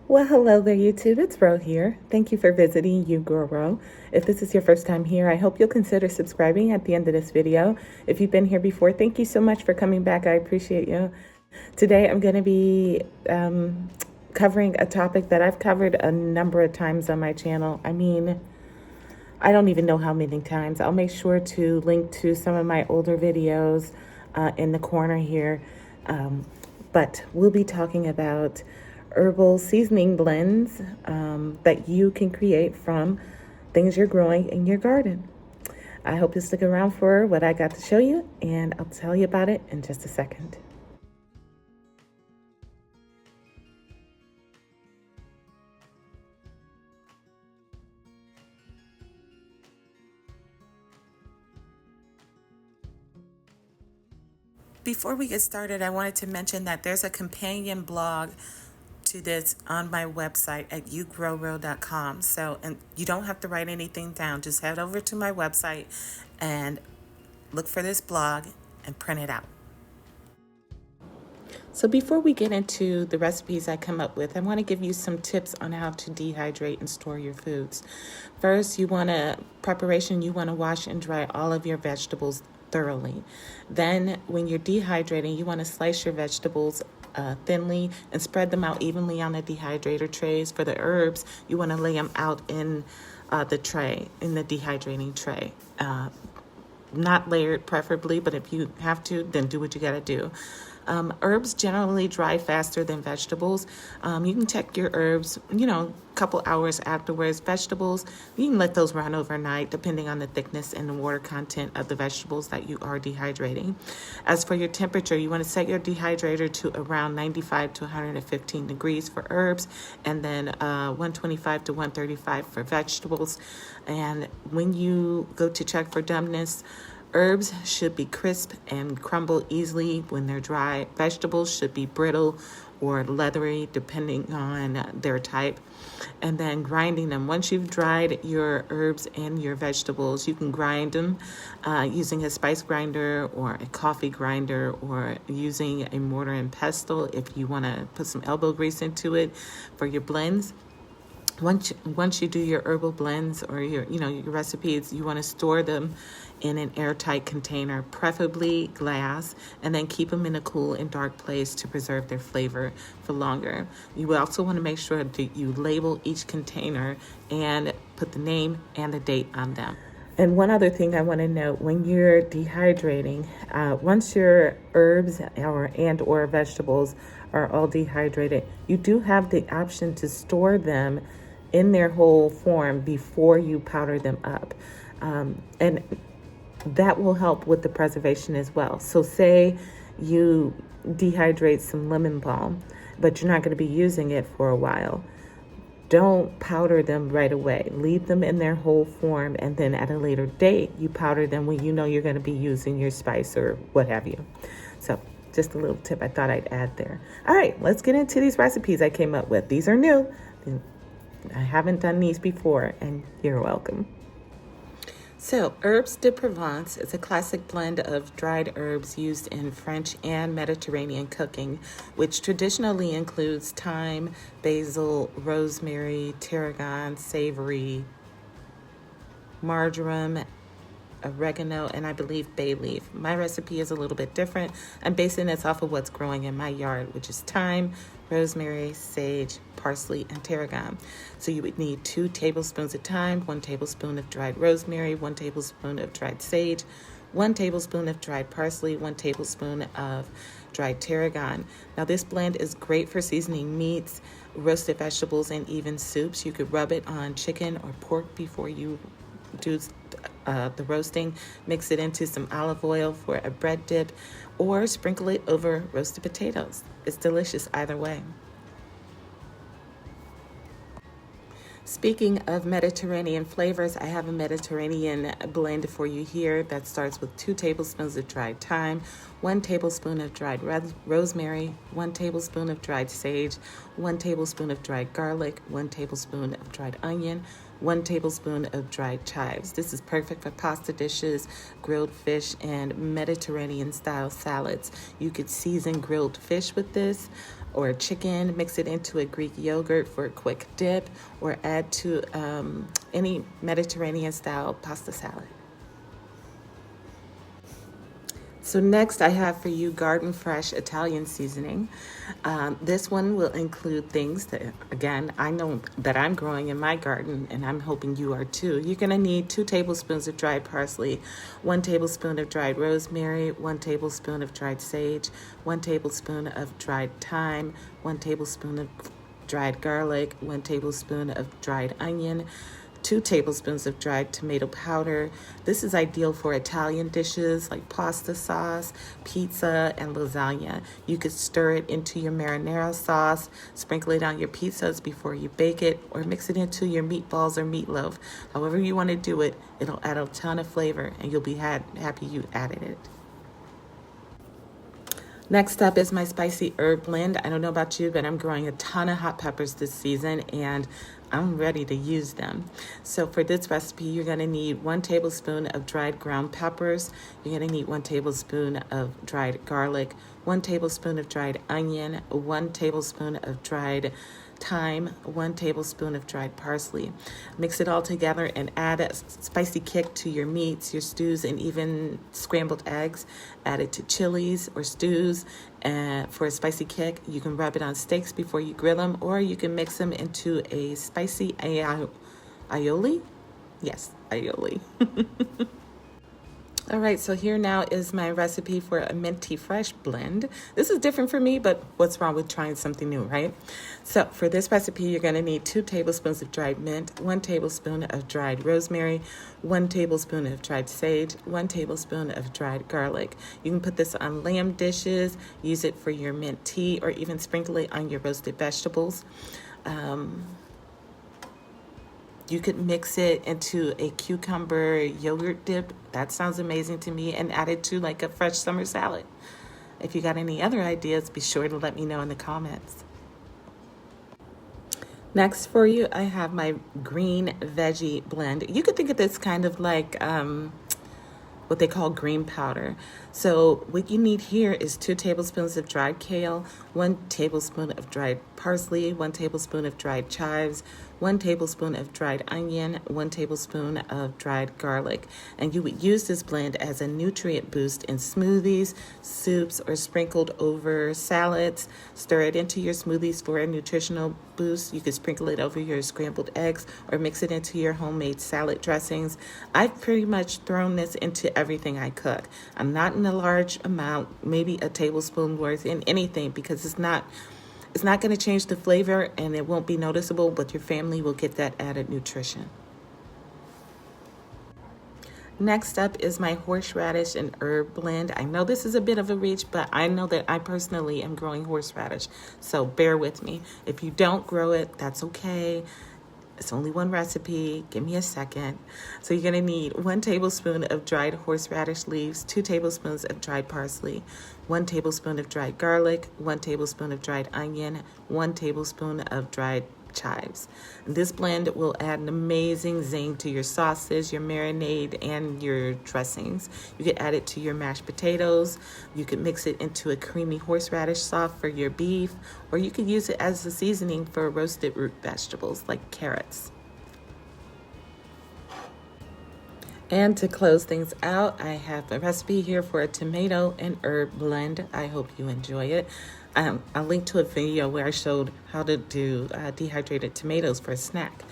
Well, hello there, YouTube. It's Ro here. Thank you for visiting You Grow Ro. If this is your first time here, I hope you'll consider subscribing at the end of this video. If you've been here before, thank you so much for coming back. I appreciate you. Today, I'm going to be covering a topic that I've covered a number of times on my channel. I don't even know how many times. I'll make sure to link to some of my older videos in the corner here. But we'll be talking about herbal seasoning blends that you can create from things you're growing in your garden. I hope you stick around for what I got to show you, and I'll tell you about it in just a second. Before we get started, I wanted to mention that there's a companion blog to this on my website at yougrowrow.com. So, and you don't have to write anything down. Just head over to my website and look for this blog and print it out. So before we get into the recipes I come up with, I want to give you some tips on how to dehydrate and store your foods. First, you want to wash and dry all of your vegetables thoroughly. Then when you're dehydrating, you want to slice your vegetables thinly and spread them out evenly on the dehydrator trays. For the herbs, you want to lay them out in the dehydrating tray. Not layered preferably, but if you have to, then do what you got to do. Herbs generally dry faster than vegetables. You can check your herbs, a couple hours afterwards. Vegetables, you can let those run overnight depending on the thickness and the water content of the vegetables that you are dehydrating. As for your temperature, you want to set your dehydrator to around 95 to 115 degrees for herbs, and then 125 to 135 for vegetables. And when you go to check for dumbness, herbs should be crisp and crumble easily when they're dry. Vegetables should be brittle or leathery depending on their type. And then grinding them. Once you've dried your herbs and your vegetables, you can grind them using a spice grinder or a coffee grinder, or using a mortar and pestle if you want to put some elbow grease into it for your blends. Once you do your herbal blends or your recipes, you want to store them in an airtight container, preferably glass, and then keep them in a cool and dark place to preserve their flavor for longer. You also want to make sure that you label each container and put the name and the date on them. And one other thing I want to note, when you're dehydrating, once your herbs or vegetables are all dehydrated, you do have the option to store them in their whole form before you powder them up. And that will help with the preservation as well. So say you dehydrate some lemon balm, but you're not going to be using it for a while. Don't powder them right away. Leave them in their whole form, and then at a later date, you powder them when you know you're going to be using your spice or what have you. So just a little tip I thought I'd add there. All right, let's get into these recipes I came up with. These are new. I haven't done these before, and you're welcome. So, herbes de Provence is a classic blend of dried herbs used in French and Mediterranean cooking, which traditionally includes thyme, basil, rosemary, tarragon, savory, marjoram, oregano, and I believe bay leaf. My recipe is a little bit different. I'm basing this off of what's growing in my yard, which is thyme, rosemary, sage, parsley, and tarragon. So you would need 2 tablespoons of thyme, 1 tablespoon of dried rosemary, 1 tablespoon of dried sage, 1 tablespoon of dried parsley, 1 tablespoon of dried tarragon. Now this blend is great for seasoning meats, roasted vegetables, and even soups. You could rub it on chicken or pork before you do the roasting. Mix it into some olive oil for a bread dip, or sprinkle it over roasted potatoes. It's delicious either way. Speaking of Mediterranean flavors, I have a Mediterranean blend for you here that starts with 2 tablespoons of dried thyme, 1 tablespoon of dried rosemary, 1 tablespoon of dried sage, 1 tablespoon of dried garlic, 1 tablespoon of dried onion, 1 tablespoon of dried chives. This is perfect for pasta dishes, grilled fish, and Mediterranean style salads. You could season grilled fish with this, or a chicken, mix it into a Greek yogurt for a quick dip, or add to any Mediterranean style pasta salad. So next I have for you Garden Fresh Italian seasoning. This one will include things that, again, I know that I'm growing in my garden, and I'm hoping you are too. You're gonna need 2 tablespoons of dried parsley, 1 tablespoon of dried rosemary, 1 tablespoon of dried sage, 1 tablespoon of dried thyme, 1 tablespoon of dried garlic, 1 tablespoon of dried onion, 2 tablespoons of dried tomato powder. This is ideal for Italian dishes like pasta sauce, pizza, and lasagna. You could stir it into your marinara sauce, sprinkle it on your pizzas before you bake it, or mix it into your meatballs or meatloaf. However you want to do it, it'll add a ton of flavor, and you'll be happy you added it. Next up is my spicy herb blend. I don't know about you, but I'm growing a ton of hot peppers this season, and I'm ready to use them. So for this recipe, you're going to need 1 tablespoon of dried ground peppers. You're going to need 1 tablespoon of dried garlic, 1 tablespoon of dried onion, 1 tablespoon of dried thyme, 1 tablespoon of dried parsley. Mix it all together and add a spicy kick to your meats, your stews, and even scrambled eggs. Add it to chilies or stews for a spicy kick. You can rub it on steaks before you grill them, or you can mix them into a spicy aioli. Yes, aioli. All right, so here now is my recipe for a minty fresh blend. This is different for me, but what's wrong with trying something new, right? So for this recipe, you're gonna need 2 tablespoons of dried mint, 1 tablespoon of dried rosemary, 1 tablespoon of dried sage, 1 tablespoon of dried garlic. You can put this on lamb dishes, use it for your mint tea, or even sprinkle it on your roasted vegetables. You could mix it into a cucumber yogurt dip. That sounds amazing to me, and add it to like a fresh summer salad. If you got any other ideas, be sure to let me know in the comments. Next for you, I have my green veggie blend. You could think of this kind of like what they call green powder. So what you need here is 2 tablespoons of dried kale, 1 tablespoon of dried parsley, 1 tablespoon of dried chives, 1 tablespoon of dried onion, 1 tablespoon of dried garlic. And you would use this blend as a nutrient boost in smoothies, soups, or sprinkled over salads. Stir it into your smoothies for a nutritional boost. You could sprinkle it over your scrambled eggs or mix it into your homemade salad dressings. I've pretty much thrown this into everything I cook. I'm not in a large amount, maybe a tablespoon worth in anything, because it's not going to change the flavor, and it won't be noticeable, but your family will get that added nutrition. Next up is my horseradish and herb blend. I know this is a bit of a reach, but I know that I personally am growing horseradish, so bear with me. If you don't grow it, that's okay. It's only one recipe. Give me a second. So you're going to need 1 tablespoon of dried horseradish leaves, 2 tablespoons of dried parsley, 1 tablespoon of dried garlic, 1 tablespoon of dried onion, 1 tablespoon of dried chives. This blend will add an amazing zing to your sauces, your marinade, and your dressings. You could add it to your mashed potatoes. You could mix it into a creamy horseradish sauce for your beef, or you could use it as a seasoning for roasted root vegetables like carrots. And to close things out, I have a recipe here for a tomato and herb blend. I hope you enjoy it. I'll link to a video where I showed how to do dehydrated tomatoes for a snack.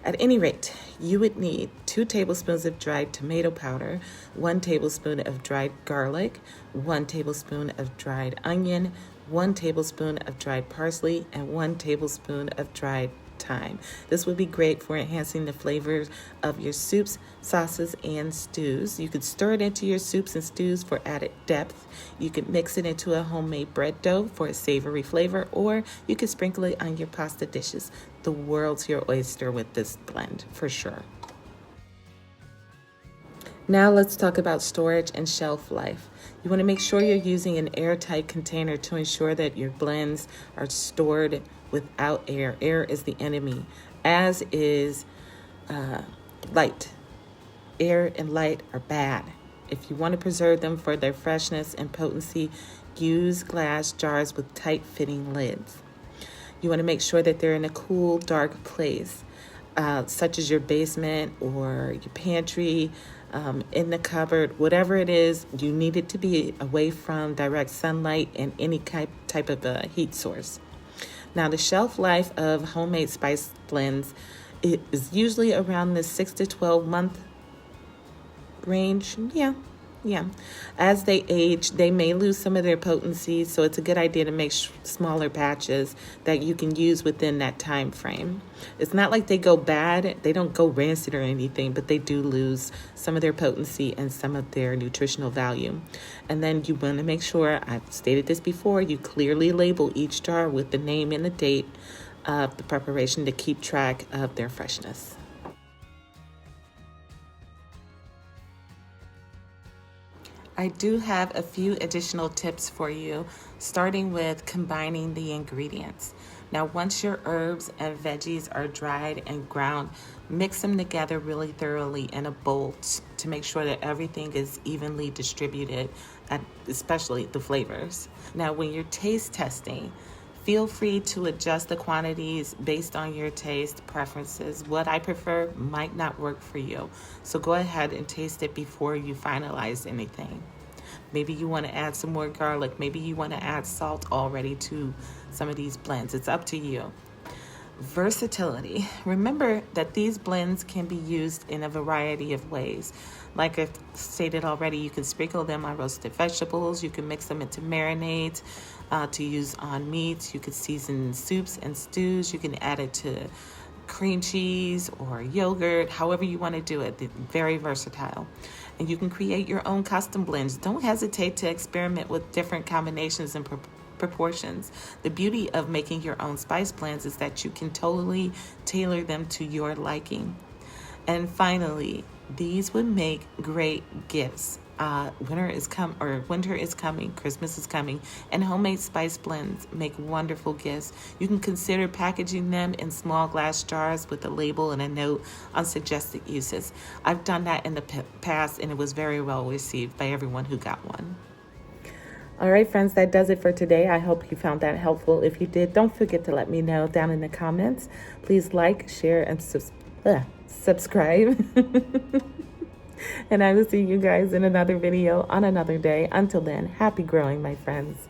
At any rate, you would need 2 tablespoons of dried tomato powder, 1 tablespoon of dried garlic, 1 tablespoon of dried onion, 1 tablespoon of dried parsley, and 1 tablespoon of dried thyme. This would be great for enhancing the flavors of your soups, sauces, and stews. You could stir it into your soups and stews for added depth. You could mix it into a homemade bread dough for a savory flavor, or you could sprinkle it on your pasta dishes. The world's your oyster with this blend, for sure. Now let's talk about storage and shelf life. You want to make sure you're using an airtight container to ensure that your blends are stored without air. Air is the enemy, as is light. Air and light are bad. If you want to preserve them for their freshness and potency, use glass jars with tight-fitting lids. You want to make sure that they're in a cool, dark place, such as your basement or your pantry, in the cupboard, whatever it is. You need it to be away from direct sunlight and any type of a heat source. Now, the shelf life of homemade spice blends is usually around the 6 to 12 month range. Yeah. As they age, they may lose some of their potency, so it's a good idea to make smaller batches that you can use within that time frame. It's not like they go bad, they don't go rancid or anything, but they do lose some of their potency and some of their nutritional value. And then you want to make sure, I've stated this before, you clearly label each jar with the name and the date of the preparation to keep track of their freshness. I do have a few additional tips for you, starting with combining the ingredients. Now, once your herbs and veggies are dried and ground, mix them together really thoroughly in a bowl to make sure that everything is evenly distributed, especially the flavors. Now, when you're taste testing, feel free to adjust the quantities based on your taste preferences. What I prefer might not work for you, so go ahead and taste it before you finalize anything. Maybe you want to add some more garlic. Maybe you want to add salt already to some of these blends. It's up to you. Versatility. Remember that these blends can be used in a variety of ways. Like I've stated already, you can sprinkle them on roasted vegetables. You can mix them into marinades to use on meats. You could season soups and stews. You can add it to cream cheese or yogurt, however you want to do it. They're very versatile. And you can create your own custom blends. Don't hesitate to experiment with different combinations and proportions. The beauty of making your own spice blends is that you can totally tailor them to your liking. And finally, these would make great gifts. Winter is coming, Christmas is coming, and homemade spice blends make wonderful gifts. You can consider packaging them in small glass jars with a label and a note on suggested uses. I've done that in the past, and it was very well received by everyone who got one. All right, friends, that does it for today. I hope you found that helpful. If you did, don't forget to let me know down in the comments. Please like, share, and subscribe. And I will see you guys in another video on another day. Until then, happy growing, my friends.